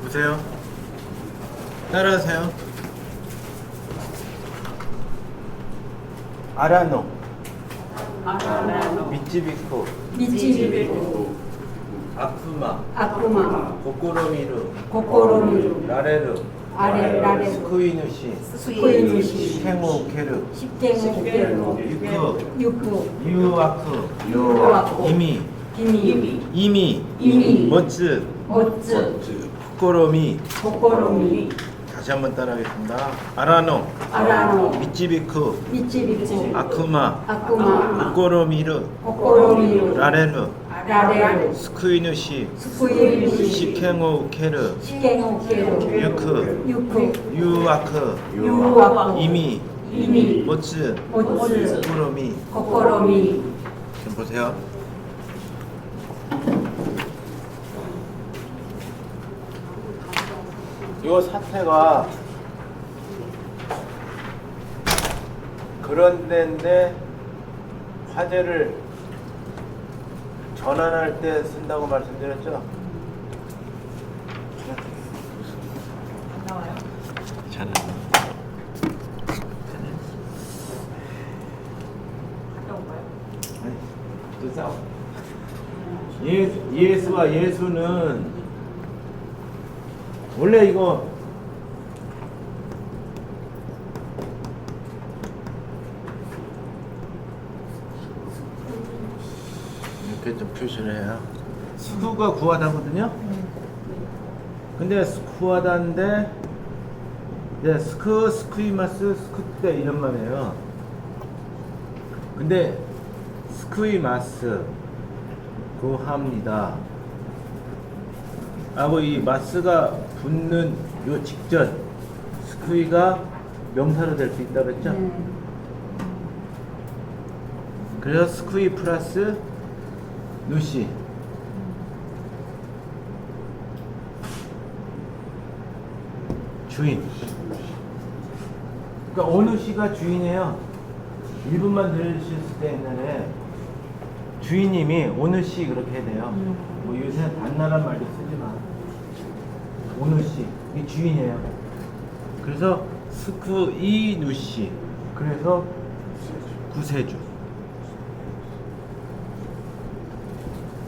보세요. 따라하세요. 아라노, 미치비코, 아쿠마, 고코로미루, 라레르, 스쿠이누시, 시켄오케르, 유아쿠, 이미, 멋츠, 코코로미. 다시 한번 따라하겠습니다. 아라노, 미치비쿠, 아쿠마, 고코로미루, 라레르, 스쿠이누시, 시켄오케르, 유아크, 이미, 멋츠, 코코로미. 좀 보세요. 이 사태가 그런 데인데 화제를 전환할 때 쓴다고 말씀드렸죠? 나와요? 저는 갔다 온 거예요? 또 싸워. 예수와 예수는 원래 이거 이렇게 좀 표시를 해요. 스쿠가 구하다거든요. 근데 구하다인데 이제 스쿠이마스, 스쿠때 이런 말이에요. 근데 스쿠이마스 구합니다. 하고 이 마스가 붙는 요 직전 스쿠이가 명사로 될 수 있다 그랬죠? 그래서 스쿠이 플러스 누시. 주인. 그러니까 어느 시가 주인이에요. 1분만 들으셨을 때 옛날에 주인님이 어느 시 그렇게 해야 돼요. 뭐 요새는 단나란 말도 쓰지 마. 어느 시. 이게 주인이에요. 그래서 스쿠이 누시. 그래서 구세주.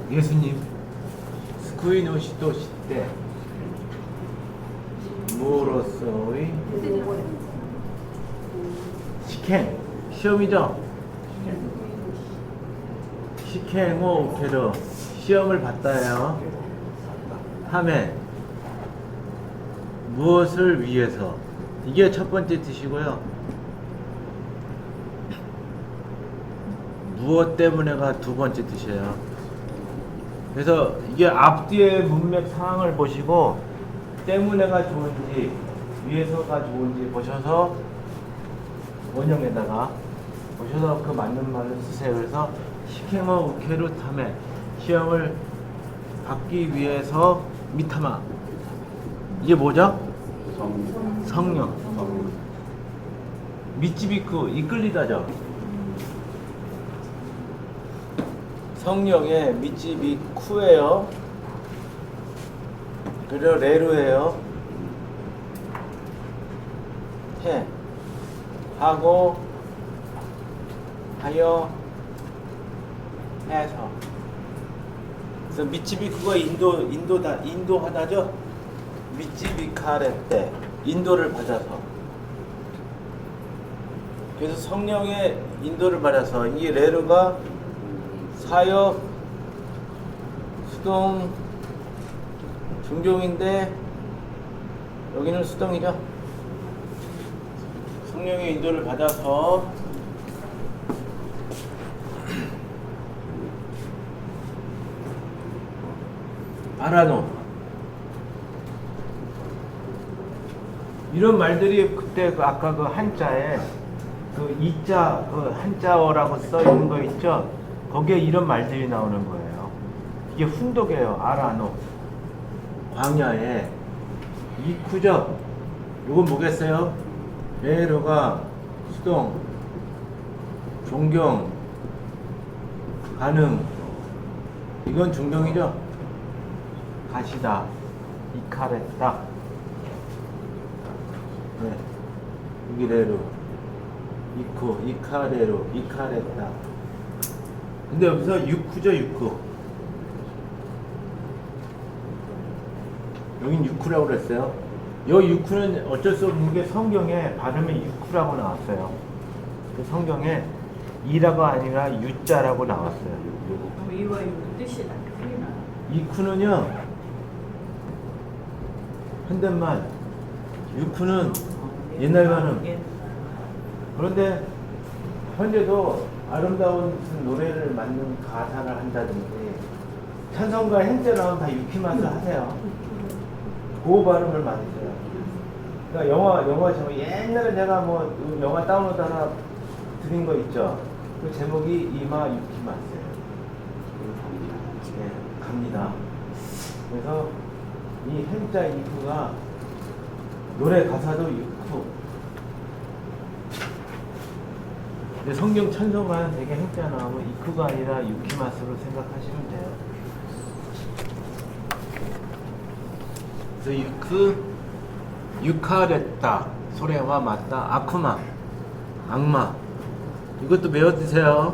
예수님. 스쿠이 누시도 시대. 무로서의 시켄. 시험이죠? 시켄오 오케르. 시험을 봤다예요. 하면 무엇을 위해서? 이게 첫 번째 뜻이고요. 무엇 때문에가 두 번째 뜻이에요. 그래서 이게 앞뒤의 문맥 상황을 보시고 때문에가 좋은지 위해서가 좋은지 보셔서 원형에다가 보셔서 그 맞는 말을 쓰세요. 그래서 시켄오 오케르 타메 시험을 받기 위해서 미타마. 이게 뭐죠? 성령. 미치비쿠 이끌리다죠. 성령의 미치비쿠예요. 그리고 레루예요. 해 하고 하여 해서. 그래서 미치비쿠가 인도하다죠. 미치비카레 때 인도를 받아서. 그래서 성령의 인도를 받아서 이 레르가 사역 수동 중종인데 여기는 수동이죠. 성령의 인도를 받아서 아라노. 이런 말들이 그때 아까 그 한자에 그 이자 그 한자어라고 써 있는 거 있죠? 거기에 이런 말들이 나오는 거예요. 이게 훈독이에요. 아라노. 광야에 이쿠죠. 요건 뭐겠어요? 레로가 수동, 존경, 가능. 이건 중경이죠. 가시다. 이카레타. 네. 여기 레루. 이쿠, 이카레루, 이카레타. 근데 여기서 유쿠죠, 유쿠. 여긴 유쿠라고 그랬어요. 이 유쿠는 어쩔 수 없는 게 성경에 발음이 유쿠라고 나왔어요. 그 성경에 이라고 아니라 유자라고 나왔어요. 이와 유 뜻이 다 틀리나? 이쿠는요, 현대말, 유쿠는 옛날 발음. 그런데 현재도 아름다운 무슨 노래를 만든 가사를 한다든지 찬송가 행자 나오면 다 유키마스 하세요. 그 발음을 많이 써요. 그러니까 영화 제목 옛날에 제가 뭐 영화 다운로드 하나 드린 거 있죠. 그 제목이 이마 유키마스예요. 네, 갑니다. 그래서 이 행자 이쿠가 노래 가사도 유쿠. 근데 성경 찬송가는 되게 행자 나오면 이쿠가 아니라 유키마스로 생각하시면 돼요. 그래서 유쿠, 유카레타, 소레와 맞다, 아쿠마, 악마. 이것도 외워두세요.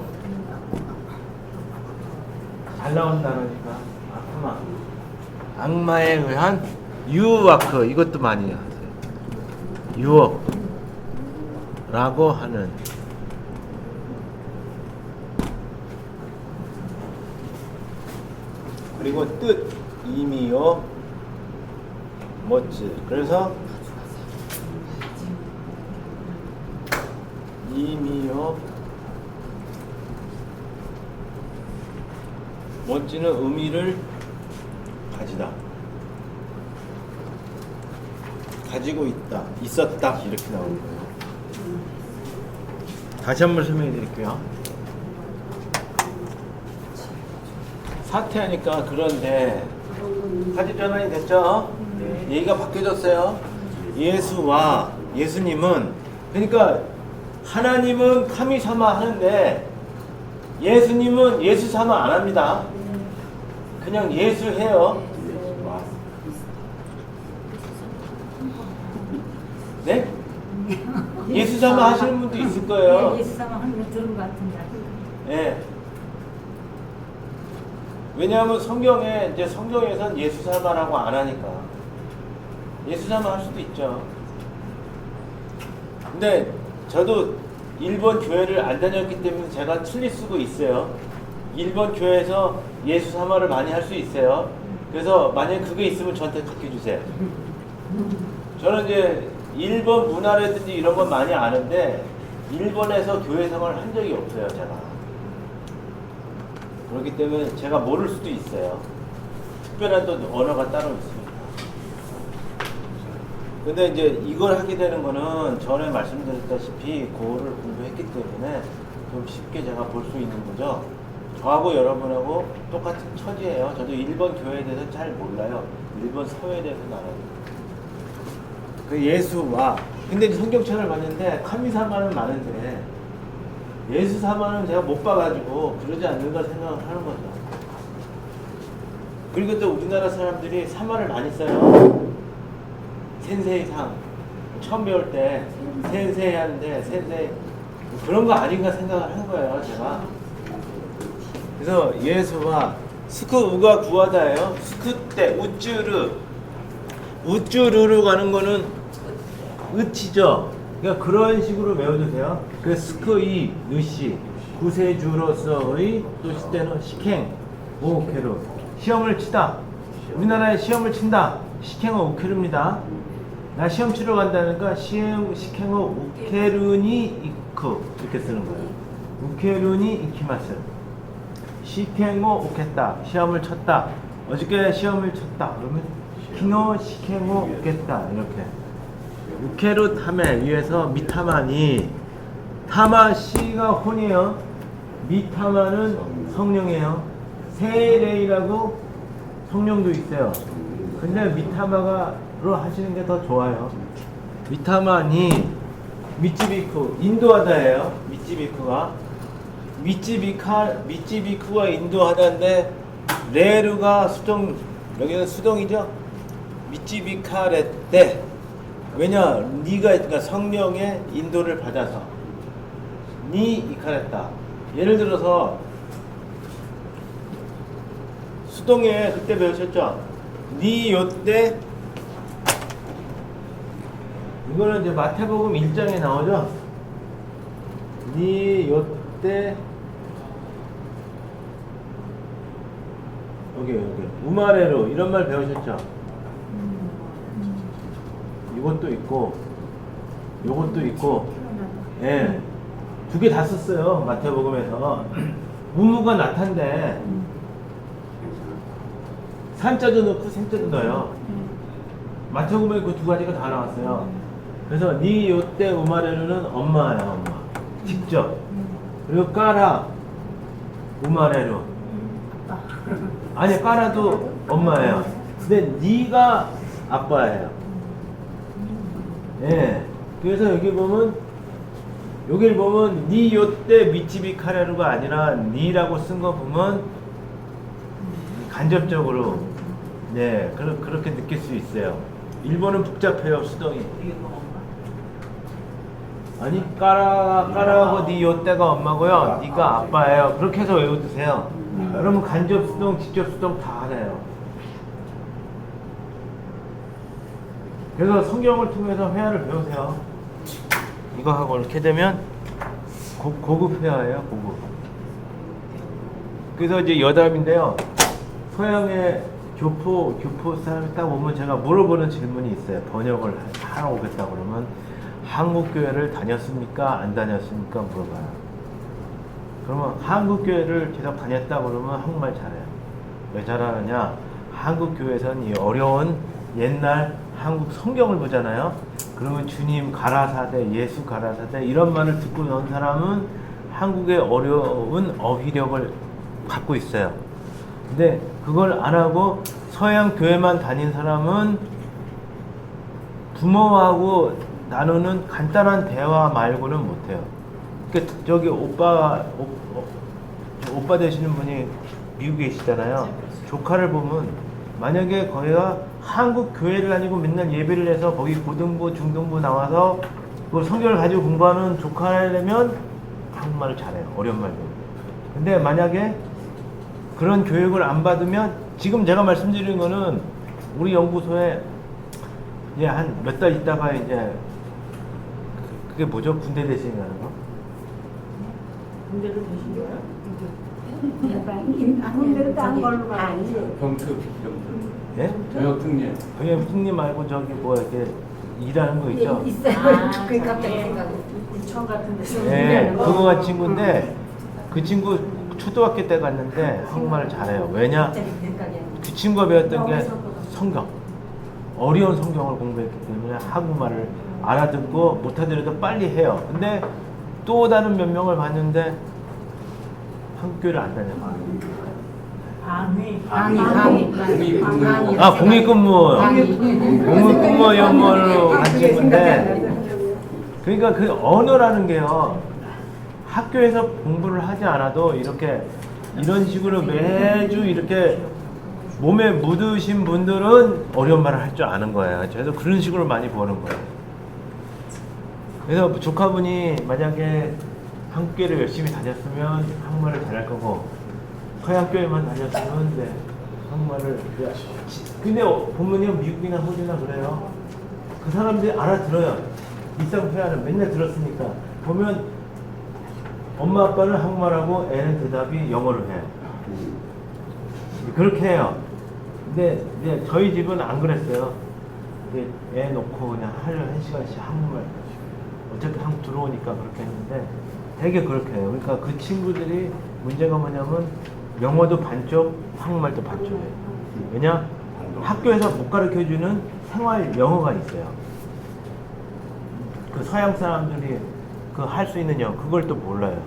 잘 나온 단어니까. 아쿠마. 악마에 의한 유워크. 이것도 많이 하세요. 유워라고 하는. 그리고 뜻, 이미요, 멋지. 그래서 이미요, 멋지는 의미를 가지다, 가지고 있다, 있었다, 이렇게 나오는 거예요. 다시 한번 설명해 드릴게요. 사퇴하니까 그런데 사직 전환이 됐죠? 얘기가 바뀌어졌어요. 예수와 예수님은, 그러니까 하나님은 카미사마 하는데 예수님은 예수사마 안 합니다. 그냥 예수해요. 네? 예수사마 하시는 분도 있을 거예요. 예수사마 하는 거 들은 것 같은데. 예. 왜냐하면 성경에 이제 성경에선 예수사마라고 안 하니까 예수사마 할 수도 있죠. 근데 저도 일본 교회를 안 다녔기 때문에 제가 틀릴 수도 있어요. 일본 교회에서 예수사마를 많이 할 수 있어요. 그래서 만약에 그게 있으면 저한테 가르쳐 주세요. 저는 이제 일본 문화라든지 이런 건 많이 아는데 일본에서 교회 생활을 한 적이 없어요, 제가. 그렇기 때문에 제가 모를 수도 있어요. 특별한 또 언어가 따로 있습니다. 근데 이제 이걸 하게 되는 거는 전에 말씀드렸다시피 그거를 공부했기 때문에 좀 쉽게 제가 볼 수 있는 거죠. 저하고 여러분하고 똑같은 처지예요. 저도 일본 교회에 대해서 잘 몰라요. 일본 사회에 대해서는 알아요. 그 예수와, 근데 성경책을 봤는데 카미사마는 많은데 예수사마는 제가 못 봐가지고 그러지 않는가 생각을 하는 거죠. 그리고 또 우리나라 사람들이 사마를 많이 써요. 센세이상 처음 배울 때 센세이 하는데 센세이 그런 거 아닌가 생각을 한 거예요, 제가. 그래서 예수와 스쿠우가 구하다예요. 스쿠 때 우쭈르로 가는 거는 으치죠. 그러니까 그런 식으로 외워주세요. 그 스쿠이 느시 구세주로서의 또 시대는 시행 오케루 시험을 치다. 우리나라에 시험을 친다. 시행어 오케루입니다. 나 시험 치러 간다니까 시행어 우케루니 이쿠 이렇게 쓰는 거예요. 우케루니 이키마스. 시행어 오겠다. 시험을 쳤다. 어저께 시험을 쳤다. 그러면 키노 시행어 오겠다. 이렇게. 우케루 타메 위에서 미타마니 타마 씨가 혼이에요. 미타마는 성령이에요. 세레이라고 성령도 있어요. 근데 미타마가로 하시는 게 더 좋아요. 미타마니 미찌비쿠 인도하다예요. 미찌비쿠가 미찌비쿠가 인도하다인데 레루가 수동, 여기는 수동이죠. 미찌비 카레떼. 왜냐? 니가 그러니까 성령의 인도를 받아서 니 이카레타. 예를 들어서 수동에 그때 배우셨죠? 니 요때 이거는 이제 마태복음 1장에 나오죠? 니 요때 여기 우마레로 이런 말 배우셨죠? 이것도 있고 요것도 있고 예. 두 개 다 썼어요. 마태복음에서. 우무가 나타인데 산자도 넣고 생자도 넣어요. 마태복음에 그 두 가지가 다 나왔어요. 그래서 니 요때 우마레루는 엄마예요. 엄마. 직접. 그리고 까라 우마레루. 아니 까라도 엄마예요. 근데 니가 아빠예요. 예. 그래서 여기 보면 여길 보면 니 요때 미치비 카레루가 아니라 니라고 쓴 거 보면 간접적으로 네 그렇게 느낄 수 있어요. 일본은 복잡해요. 수동이. 아니 까라하고 니 요때가 엄마고요. 니가 아빠예요. 그렇게 해서 외워두세요. 그러면 간접 수동, 직접 수동 다 알아요. 그래서 성경을 통해서 회화를 배우세요. 이거 하고 이렇게 되면 고급 회화예요. 고급. 그래서 이제 여담인데요. 서양의 교포 사람이 딱 오면 제가 물어보는 질문이 있어요. 번역을 하러 오겠다 그러면 한국 교회를 다녔습니까? 안 다녔습니까? 물어봐요. 그러면 한국 교회를 계속 다녔다 그러면 한국말 잘해요. 왜 잘하느냐? 한국 교회에서는 이 어려운 옛날 한국 성경을 보잖아요. 그러면 주님 가라사대, 예수 가라사대 이런 말을 듣고 난 사람은 한국의 어려운 어휘력을 갖고 있어요. 근데 그걸 안 하고 서양 교회만 다닌 사람은 부모하고 나누는 간단한 대화 말고는 못해요. 그러니까 저기 오빠 되시는 분이 미국에 계시잖아요. 조카를 보면 만약에 거기가 한국 교회를 다니고 맨날 예배를 해서 거기 고등부, 중등부 나와서 그 성경을 가지고 공부하는 조카라면 한국말을 잘해요. 어려운 말도. 근데 만약에 그런 교육을 안 받으면 지금 제가 말씀드리는 거는 우리 연구소에 이제 한 몇 달 있다가 이제 그게 뭐죠? 군대 대신이라는 거? 군대를 되신 거예요? 군대를 딴 걸로 가야지. 병특. 예? 병역특례. 그냥 승리 말고 저기 뭐 이렇게 일하는 거 있죠? 있어요. 그게 갑자기 생각이. 구청 같은 데서 예, 그거 같은 친구인데 그 친구 초등학교 때 갔는데 한국말을 잘해요. 왜냐? 그 친구가 배웠던 게 성경. 어려운 성경을 공부했기 때문에 한국말을 알아듣고 못하더라도 빨리 해요. 근데 또 다른 몇 명을 봤는데 한국 교회를 안 다녀요. 공익근무 연구원으로 간 친구인데 그러니까 그 언어라는 게요 학교에서 공부를 하지 않아도 이렇게 이런 식으로 매주 이렇게 몸에 묻으신 분들은 어려운 말을 할 줄 아는 거예요. 저도 그런 식으로 많이 보는 거예요. 그래서 조카분이 만약에 한국교회를 열심히 다녔으면 한국말을 잘할 거고 서양교회만 다녔으면 이제 한국말을 근데 보면요 미국이나 호주나 그래요. 그 사람들이 알아들어요. 일상회화를 맨날 들었으니까 보면 엄마 아빠는 한국말하고 애는 대답이 영어로 해요. 그렇게 해요. 근데 이제 저희 집은 안 그랬어요. 근데 애 놓고 그냥 하루 1시간씩 한국말 어차피 한국 들어오니까 그렇게 했는데 되게 그렇게 해요. 그러니까 그 친구들이 문제가 뭐냐면 영어도 반쪽, 한국말도 반쪽이에요. 왜냐? 학교에서 못 가르쳐주는 생활 영어가 있어요. 그 서양 사람들이 그 할 수 있는 영어, 그걸 또 몰라요.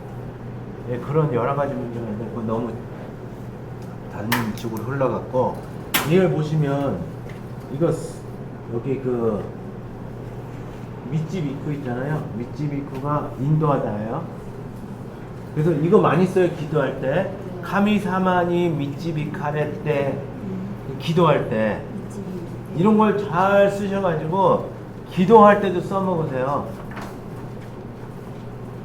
예, 그런 여러 가지 문제가 있는데 그거 너무 다른 쪽으로 흘러갔고 이걸 보시면 이거 여기 그 미찌비쿠 있잖아요. 미찌비쿠가 인도하다예요. 그래서 이거 많이 써요. 기도할 때 카미사마니 미찌비카레 때 기도할 때 이런 걸 잘 쓰셔가지고 기도할 때도 써먹으세요.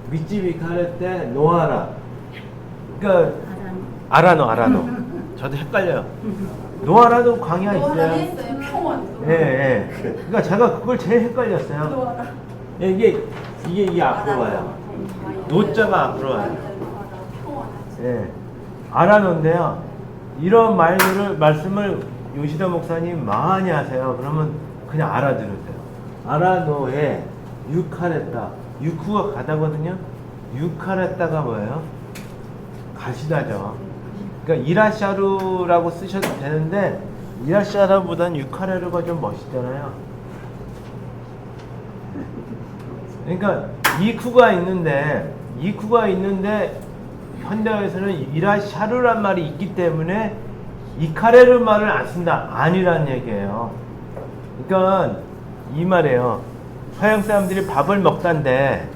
밑집이 가를 때 노하라. 그러니까 아라노. 저도 헷갈려요. 노하라도 광야 있어요. 예, 예. 그러니까 제가 그걸 제일 헷갈렸어요. 예, 이게 앞으로 와요. 노자가 앞으로 와요. 예. 아라노인데요. 이런 말씀을 요시다 목사님 많이 하세요. 그러면 그냥 알아들으세요. 아라노에 유카레타. 유쿠가 가다거든요. 유카레타가 뭐예요? 가시다죠. 그러니까 이라샤루라고 쓰셔도 되는데 이라샤루보다는 유카레루가 좀 멋있잖아요. 그러니까 이쿠가 있는데 현대어에서는 이라샤루란 말이 있기 때문에 이카레루 말을 안 쓴다. 아니란 얘기예요. 그러니까 이 말이에요. 서양 사람들이 밥을 먹다인데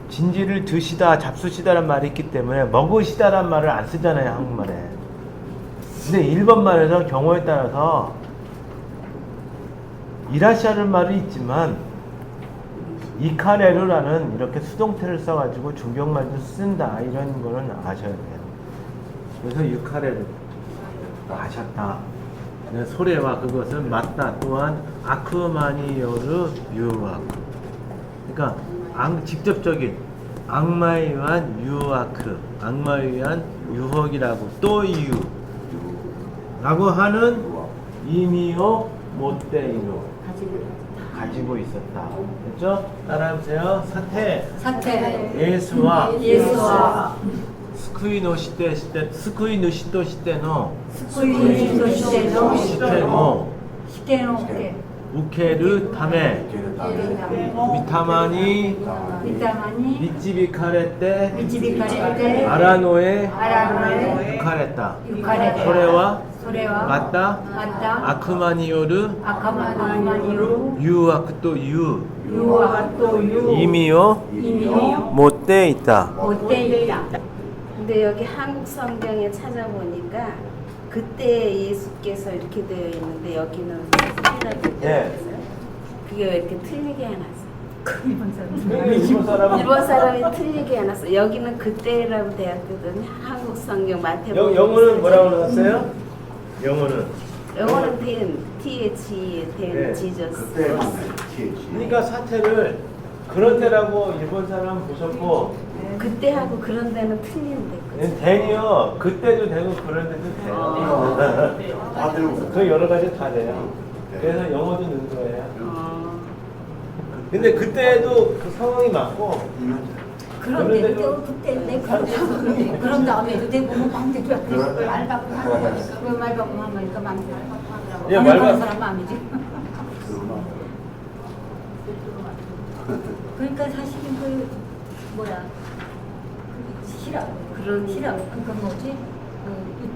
진지를 드시다, 잡수시다란 말이 있기 때문에 먹으시다란 말을 안 쓰잖아요, 한국말에. 근데 일본말에서 경우에 따라서 일하시라는 말이 있지만 이카레루라는 이렇게 수동태를 써가지고 존경말도 쓴다, 이런 거는 아셔야 돼요. 그래서 유카레루 하셨다. 소래와 그것은 맞다. 또한 아크마니요르 유악. 그러니까 직접적인 악마에 의한 유아크, 악마에 의한 유혹이라고 또유 라고 하는 이미요 못대이로 가지고 있었다. 그렇죠? 따라해보세요. 사태 예수와 스쿠이 노시테 시테 스쿠이 누시토 시테노 우케르 타메 미타마니 미치비 카레테 아라노에 유카레타 소래와 맞다 아크마니요르 유아크토 유 이미요 못돼 있다. 근데 여기 한국 성경에 찾아보니까 그때 예수께서 이렇게 되어 있는데 여기는 사실이라고 되어 있어요. 그게 왜 이렇게 틀리게 해놨어? 일본 사람이 틀리게 해놨어. 여기는 그때라고 되어 있거든요. 한국 성경 마태복음. 영어는 뭐라고 나왔어요? 영어는 된 지저스. 그러니까 사태를 그런 데라고 일본 사람 보셨고 그때하고 그런 데는 틀린데. 된이요. 그때도 되고 그런 데도 돼요. 그 여러 가지 다 돼요. 그래서 영어도 넣은 거예요. 근데 그때도 그 상황이 맞고 그런데도 그때 내 그런 다음에도 되고 뭐 마음대로 말 바꾸고 하면 말 바꾸고 하니까 마음대로 하더라고. 예, 말 바꾸고 사람 마음이지. 그러니까 사실은 그 뭐야 실업 그러니까 뭐지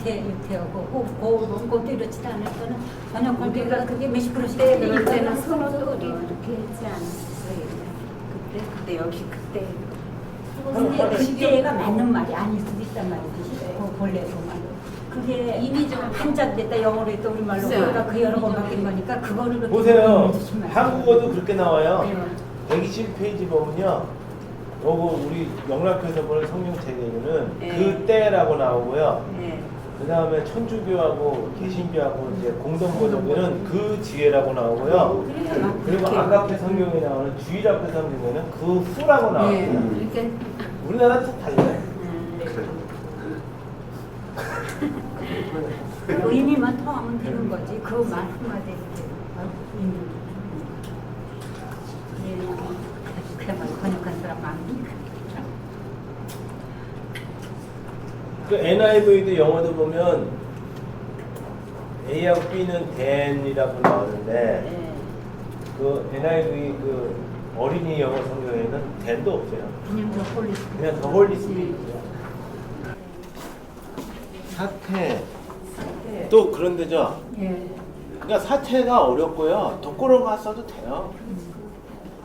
유태하고 그것도 이렇지도 않을 거는 전혀 관계가 그게 몇십 프로씩 그럴 때는 선호도 이렇게 했지 않았어요. 그때 여기 그때. 근데 그때가 맞는 말이 아닐 수도 있단 말이지. 본래 그 말. 그게 이미 좀 한자됐다 영어로 했다 우리말로 그러니까 그 여러 번 바뀐 거니까 그거를 보세요. 한국어도 그렇게 나와요. 127페이지 보면요. 요거 우리 영락교에서 보는 성경 책에는 그때라고 나오고요. 그 다음에 천주교하고 개신교하고 이제 공동번역에는 그 지혜라고 나오고요. 그리고 아가페 성경에 나오는 주일학교 성경에는 그 후라고 나와요. 우리나라 좀 달라요. 그 의미만 통하면 되는 거지. 그 말 한마디 그야말로 번역한 사람 많으니까. 그 NIV도 영어도 보면 A하고 B는 than이라고 나오는데 그 NIV 그 어린이 영어 성경에는 than도 없어요. 그냥 the Holy Spirit이죠. 사태 또 그런 데죠. 그러니까 사태가 어렵고요. 독고로가 써도 돼요.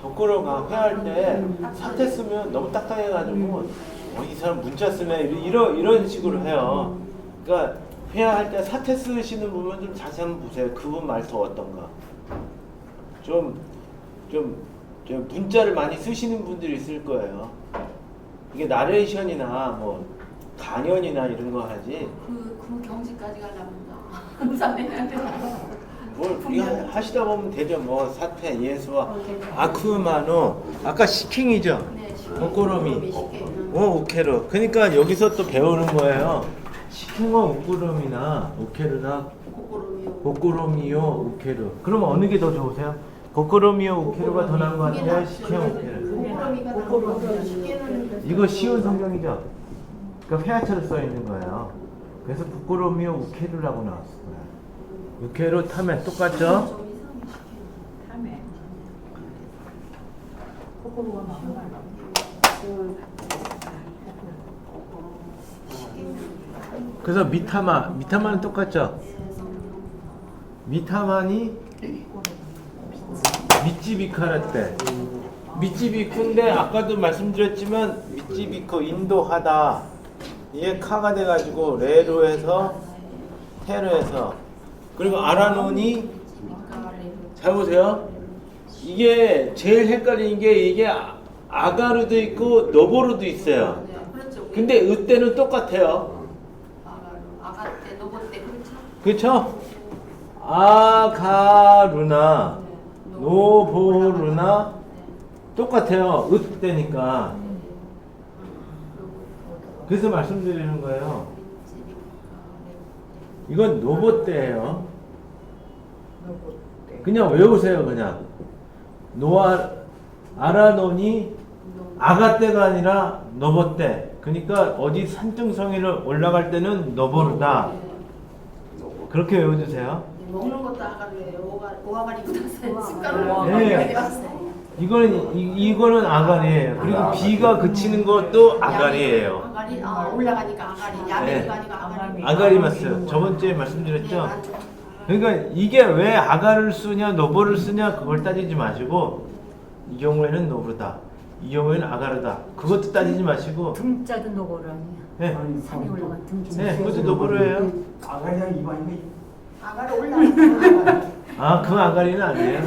독고로가 회할 때 사태 쓰면 너무 딱딱해가지고 이 사람 문자 쓰면 이런 식으로 해요. 그러니까 회화할 때 사태 쓰시는 부분 좀 자세히 한번 보세요. 그분 말투 어떤가. 좀 문자를 많이 쓰시는 분들이 있을 거예요. 이게 나레이션이나 뭐 강연이나 이런 거 하지. 그 경지까지 가려면 감사해야 돼. 뭘 이거 하시다 보면 되죠. 뭐 사태, 예수와 아쿠마노, 아까 시킹이죠. 네, 고꾸로미, 우케르. 그러니까 여기서 또 배우는 거예요. 시킹과 우꾸로미나 우케르나 고꾸로미요 우케르. 그럼 어느 게 더 좋으세요? 고꾸로미요 우케르가 더 나은 거 같아요? 시킹 우케르. 이거 쉬운 성경이죠. 그러니까 회화처럼 써 있는 거예요. 그래서 고꾸로미요 우케르라고 나왔어요. 우케르 타면 똑같죠? 다음에 코코로가 나온 그래서 미타마는 똑같죠? 미타만이 미찌비카랬대. 미찌비쿠인데 아까도 말씀드렸지만 미찌비쿠 인도하다. 이게 카가 돼가지고 레로 해서 테로 해서 그리고 아라논이 잘 보세요. 이게 제일 헷갈리는 게 이게 아가르도 있고 노보르도 있어요. 근데 으때는 똑같아요. 아가때 노보때 그렇죠? 그렇죠? 아가루나 노보루나 똑같아요. 으때니까. 그래서 말씀드리는 거예요. 이건 노보때예요. 그냥 외우세요. 그냥 아라논이 아가때가 아니라 노보때. 그러니까 어디 산등성이를 올라갈 때는 노보르다. 그렇게 외워주세요. 먹는 것도 아가리예요. 오아가리보다 습관을 네. 이거는 아가리예요. 그리고 비가 그치는 것도 아가리예요. 아가리 올라가니까 아가리 야매가 아니가 아가리. 아가리 맞어요. 저번 주에 말씀드렸죠. 그러니까 이게 왜 아가를 쓰냐 노보를 쓰냐 그걸 따지지 마시고 이 경우에는 노보르다. 이 경우에는 아가르다. 그것도 따지지 마시고. 등자도 노고를 아니야. 네. 산에 올라간 등자. 네, 그것도 노보르예요. 아가리랑 이반이 아가리 올라가니까 아, 그 아가리는 아니에요.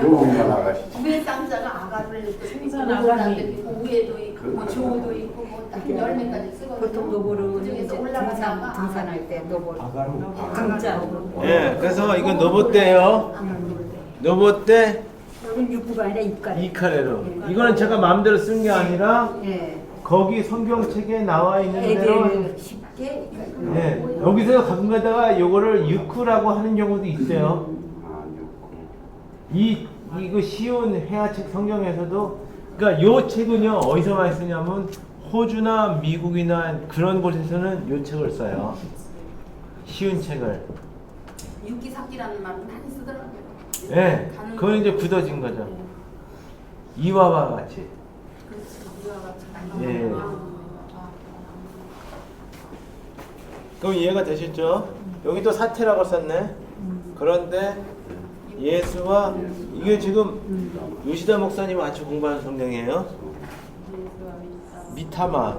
요거만 나가시죠. 위에 쌍자가 아가리를 생선 노보르다 아가리. 있고 위에도 있고 뭐 조도 있고 뭐딱 10명까지 쓰거든요. 보통 노고를 그중에서 올라가다가 등산할 때 노고를. 아가루. 등자. 예, 그래서 이건 노보때예요. 노보때 여긴 육부가 아니라 입가래. 이카레로. 이거는 제가 마음대로 쓴 게 아니라 예. 거기 성경책에 나와 있는 대로. 애들 쉽게. 예, 여기서 가끔 가다가 요거를 유쿠라고 하는 경우도 있어요. 이거 쉬운 회화책 성경에서도 그러니까 요 책은요 어디서 많이 쓰냐면 호주나 미국이나 그런 곳에서는 요 책을 써요. 쉬운 책을. 육기삭기라는 말은 많이 쓰더라고요. 예, 그건 이제 굳어진 거죠. 이와와 같이. 그렇지. 이와 같이. 예. 그럼 이해가 되셨죠? 여기도 사태라고 썼네. 그런데 예수와 이게 지금 요시다 목사님 같이 공부하는 성경이에요. 미타마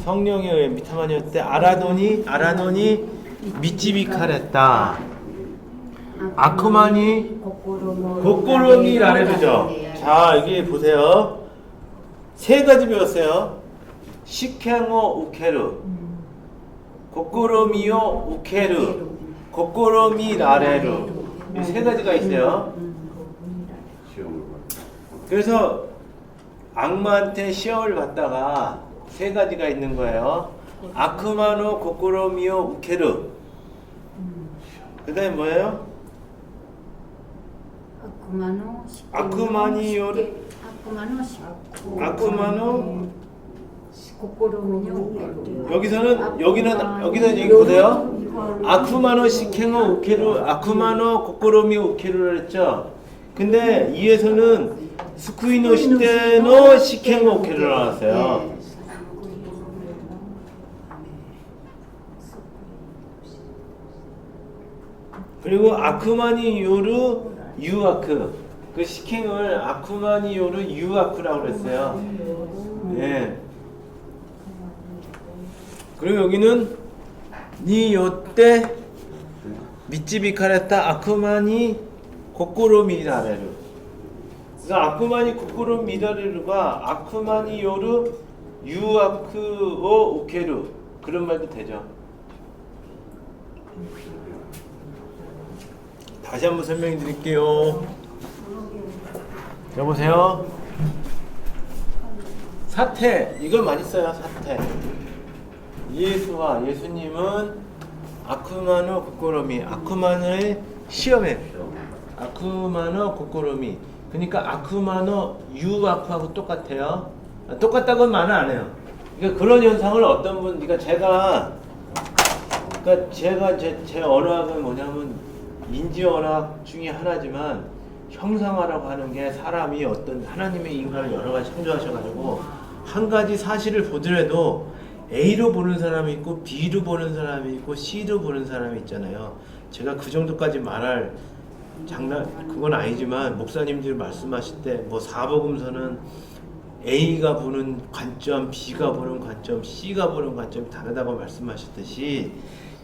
성령에 의해 미타마니었대. 아라논이 미찌비카랬다. 아크만이 고꾸로미 라레르죠. 자 여기 보세요. 세 가지 배웠어요. 시켄오 우케르, 고꾸로미요 우케르, 고꾸로미 라레르. 이 세 가지가 있어요. 그래서 악마한테 시험을 받다가 세 가지가 있는 거예요. 아크마노 고꾸로미요 우케르. 그 다음에 뭐예요? 아쿠마노 여기서는 여기 보세요. 아쿠마노 시켄오 우케루 아쿠마노 고꾸로미 우케루를 했죠. 근데 이에서는 스쿠이노 시테노 시켄오 우케루를 나왔어요. 그리고 아쿠마니 요르 유아크 그 시킹을 아쿠마니 요르 유아크라고 그랬어요. 예. 그리고 여기는 니 요때 미찌비 카레타 아쿠마니 고꾸로 미라레루. 그래서 아쿠마니 고꾸로 미라레루가 아쿠마니 요르 유아크 오 오케루 그런 말도 되죠. 다시 한번 설명해 드릴게요. 여보세요. 사태 이걸 많이 써요. 사태. 예수와 예수님은 아쿠마노 고꾸로미 아쿠마노의 시험했죠. 아쿠마노 고꾸로미 그러니까 아쿠마노 유아쿠하고 똑같아요. 똑같다고는 말은 안 해요. 그러니까 그런 현상을 어떤 분 그러니까 제가 제 언어학은 뭐냐면 인지 언어학 중에 하나지만 형상화라고 하는 게 사람이 어떤 하나님의 인간을 여러 가지 창조하셔가지고 한 가지 사실을 보더라도 A로 보는 사람이 있고 B로 보는 사람이 있고 C로 보는 사람이 있잖아요. 제가 그 정도까지 말할 그건 아니지만 목사님들이 말씀하실 때 뭐 사복음서는 A가 보는 관점, B가 보는 관점, C가 보는 관점이 다르다고 말씀하셨듯이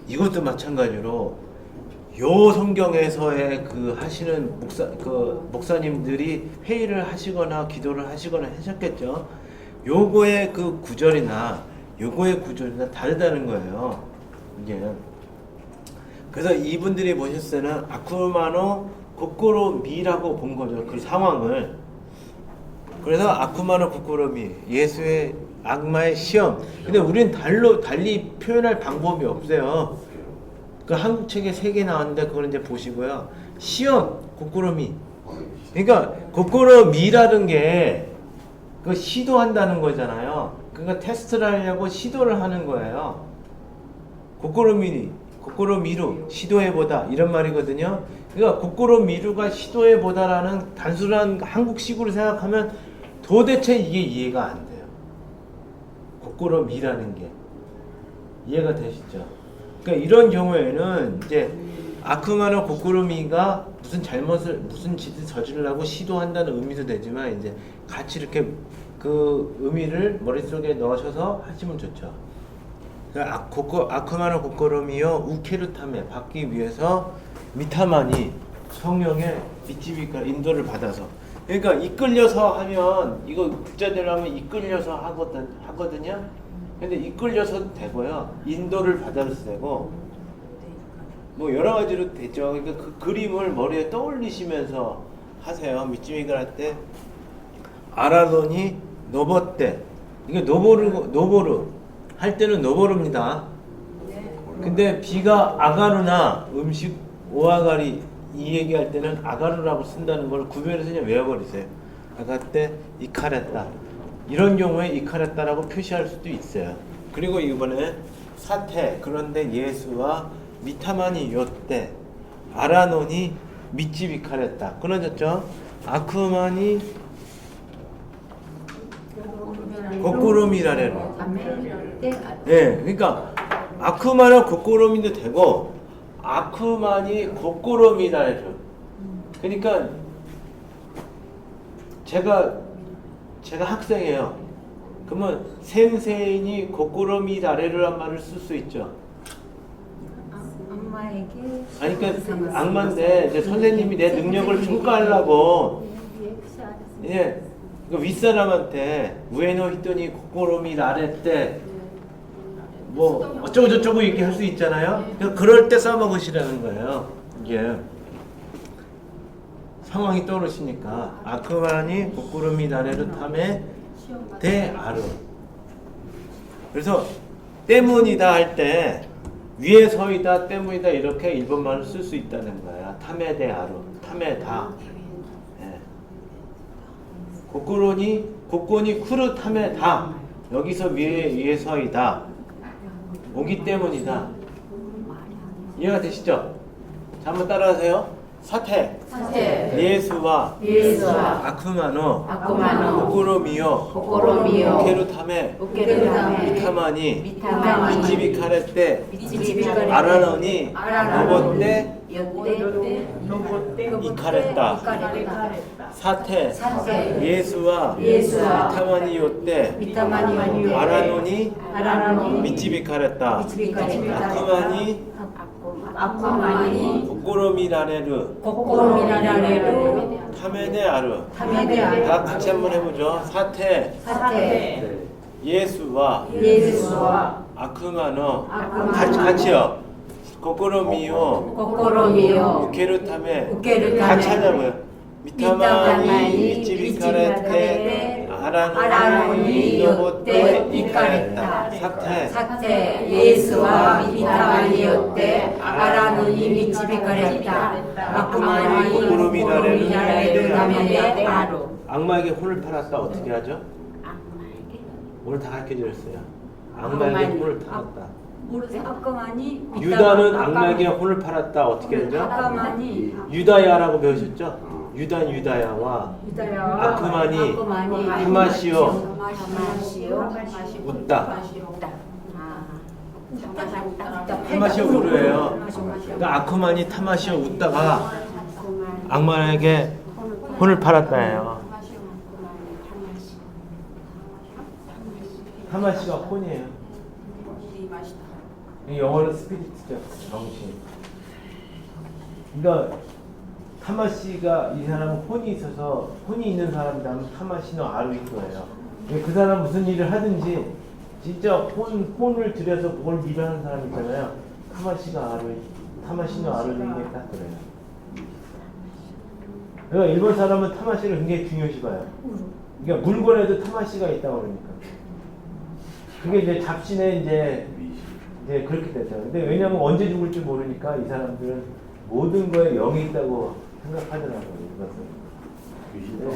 이것도 마찬가지로 요 성경에서의 그 하시는 목사님들이 회의를 하시거나 기도를 하시거나 하셨겠죠. 요거의 그 구절이나 요거의 구절이나 다르다는 거예요. 이게 그래서 이분들이 보셨을 때는 아쿠마노 고꾸로 미라고 본 거죠. 그 상황을. 그래서 아쿠마노 고꾸로 미 예수의 악마의 시험. 근데 우리는 달리 표현할 방법이 없어요. 그 한국 책에 3개 나왔는데 그걸 이제 보시고요. 시험 고꾸로 미. 그러니까 고꾸로 미라는 게 그 시도한다는 거잖아요. 그러니까 테스트를 하려고 시도를 하는 거예요. 고꾸로 미루 시도해보다 이런 말이거든요. 그러니까 고꾸로 미루가 시도해보다라는 단순한 한국식으로 생각하면 도대체 이게 이해가 안 돼요. 고꾸로 미라는 게 이해가 되시죠? 그러니까 이런 경우에는 이제 아쿠마노 고꾸로 미가 무슨 짓을 저지르려고 시도한다는 의미도 되지만 이제 같이 이렇게 그 의미를 머릿속에 넣으셔서 하시면 좋죠. 아쿠마노 고꾸로미요 우케르타메 받기 위해서 미타만이 성령의 미치비카 인도를 받아서 그러니까 이끌려서 하면 이거 국자대로 하면 이끌려서 하거든요. 근데 이끌려서도 되고요. 인도를 받아도 되고 뭐 여러 가지로 되죠. 그러니까 그 그림을 머리에 떠올리시면서 하세요. 미치비카 할 때 아라도니 노버때 이게 노보르 할 때는 노보르입니다. 근데 비가 아가루나 음식 오아가리 이 얘기할 때는 아가루라고 쓴다는 걸 구별해서 그냥 외워버리세요. 아가때 이카레타 이런 경우에 이카레타라고 표시할 수도 있어요. 그리고 이번에 사태 그런데 예수와 미타만이 요때 아라노니 미치비카레타 끊어졌죠. 아쿠마니 고꾸로미라레로. 예, 그러니까 아쿠마는 고꾸로미도 되고 아쿠마니 고꾸로미라레로. 그러니까 제가 학생이에요. 그러면 센세인이 고꾸로미라레로란 말을 쓸 수 있죠. 악마에게 아니 그러니까 악마인데 이제 선생님이 내 능력을 평가하려고 예. 그 윗사람한테 우에노 히토니 고꾸로미 라레 때 뭐 어쩌고 저쩌고 얘기할 수 있잖아요. 그럴 때 써먹으시라는 거예요. 이게 상황이 떠오르시니까 아쿠마니 고꾸로미 라레르 탐에 대 아르. 그래서 때문이다 할 때 위에 서이다 때문이다 이렇게 일본말을 쓸 수 있다는 거야. 탐에 대 아르 탐에 다. 고꾸니 쿠르 탐에 다 여기서 위에 서이다 오기 때문이다. 이해가 되시죠? 자 한번 따라하세요. 사태 예수와 아쿠마노 고꾸로미요 우케르타메 미타마니 미치비카레 때 아라노니 노보때 요때 이카레타 사테 예수와 미타마니 요때 아라노니 미치비카레타 아쿠마니 고코로미라레르 타메데 아르 다 같이 한번 해보죠. 사테 예수와 아쿠마노 같이요. 고코로미요 우케르타메 같이 하자고요. 미타마니 미치비카레테 아라노니 노보테 이카레타 사테 예수와 미타마니요때 아라노니 미치비카레타 아쿠마니 고코로미라레르 타메데 아루. 악마에게 혼을 팔았다 어떻게 하죠? 악마에게 오늘 다 가르쳐드렸어요. 악마에게 혼을 팔았다. 모르세요? 아까만이 유다는 악마에게 혼을 팔았다 어떻게 하죠? 아까만이 유다야라고 배우셨죠? 유다야와 아크마니 타마시오 웃다. 타마시오 울어요. 그러니까 아크마니 타마시오 웃다가 악마에게 혼을 팔았다예요. 타마시가 혼이에요. 영어는 스피리트죠, 정신. 그러니까 타마시가 이 사람은 혼이 있어서 혼이 있는 사람이라면 타마시노 아루인 거예요. 그 사람 무슨 일을 하든지 진짜 혼을 들여서 뭘 밀어하는 사람 있잖아요. 타마시노 아루인 게 딱 그래요. 그러니까 일본 사람은 타마시를 굉장히 중요시 봐요. 그러니까 물건에도 타마시가 있다고 그러니까. 그게 이제 잡신에 이제 그렇게 됐죠. 근데 왜냐면 언제 죽을지 모르니까 이 사람들은 모든 거에 영이 있다고 생각하더라고요. 이것은. 네.